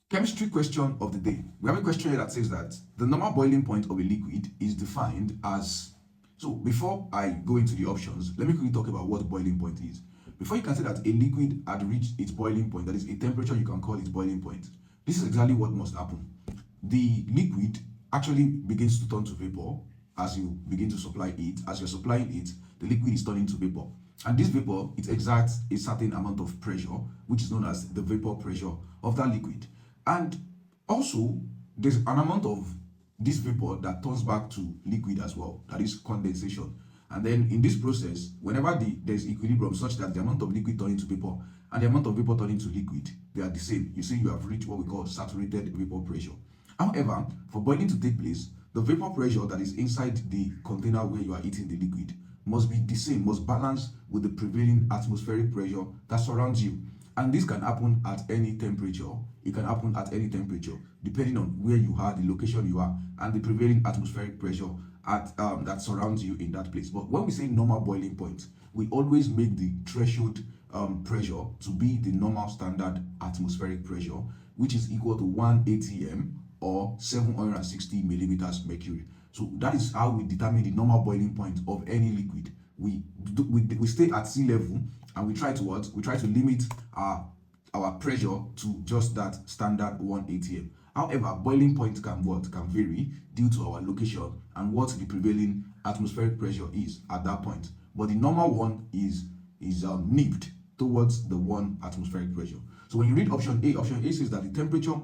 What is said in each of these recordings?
Chemistry question of the day. We have a question here that says that the normal boiling point of a liquid is defined as. So before I go into the options, let me quickly talk about what boiling point is. Before you can say that a liquid had reached its boiling point, that is a temperature you can call its boiling point, this is exactly what must happen. The liquid actually begins to turn to vapor as you begin to supply it. As you're supplying it, the liquid is turning to vapor. And this vapor, it exerts a certain amount of pressure, which is known as the vapor pressure of that liquid. And also, there's an amount of this vapor that turns back to liquid as well, that is condensation. And then in this process, whenever there's equilibrium such that the amount of liquid turning to vapor and the amount of vapor turning to liquid, they are the same. You see, you have reached what we call saturated vapor pressure. However, for boiling to take place, the vapor pressure that is inside the container where you are heating the liquid must be the same, must balance with the prevailing atmospheric pressure that surrounds you. And this can happen at any temperature. It can happen at any temperature, depending on where you are, the location you are, and the prevailing atmospheric pressure that surrounds you in that place. But when we say normal boiling point, we always make the threshold pressure to be the normal standard atmospheric pressure, which is equal to 1 atm or 760 millimeters mercury. So that is how we determine the normal boiling point of any liquid. We stay at sea level and we try to what? We try to limit our pressure to just that standard 1 atm. However, boiling point can vary due to our location and what the prevailing atmospheric pressure is at that point. But the normal one is nipped towards the 1 atmospheric pressure. So when you read option A says that the temperature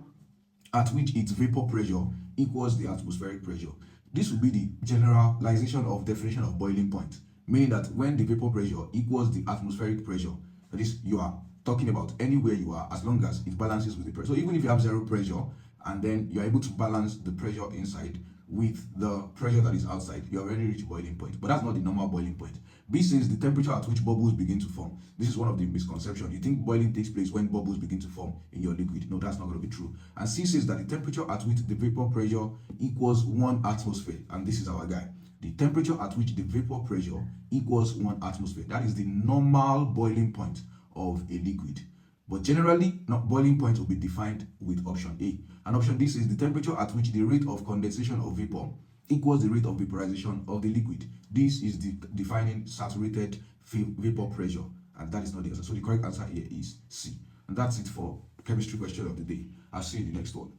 at which its vapor pressure equals the atmospheric pressure. This will be the generalization of definition of boiling point, meaning that when the vapor pressure equals the atmospheric pressure, that is, you are talking about anywhere you are, as long as it balances with the pressure. So even if you have zero pressure and then you're able to balance the pressure inside with the pressure that is outside, you already reached boiling point. But that's not the normal boiling point. B says the temperature at which bubbles begin to form. This is one of the misconceptions. You think boiling takes place when bubbles begin to form in your liquid. No, that's not going to be true. And C says that the temperature at which the vapor pressure equals 1 atmosphere. And this is our guy. The temperature at which the vapor pressure equals 1 atmosphere. That is the normal boiling point of a liquid. But generally, boiling point will be defined with option A. And option D says the temperature at which the rate of condensation of vapor equals the rate of vaporization of the liquid. This is defining saturated vapor pressure, and that is not the answer. So the correct answer here is C. And that's it for chemistry question of the day. I'll see you in the next one.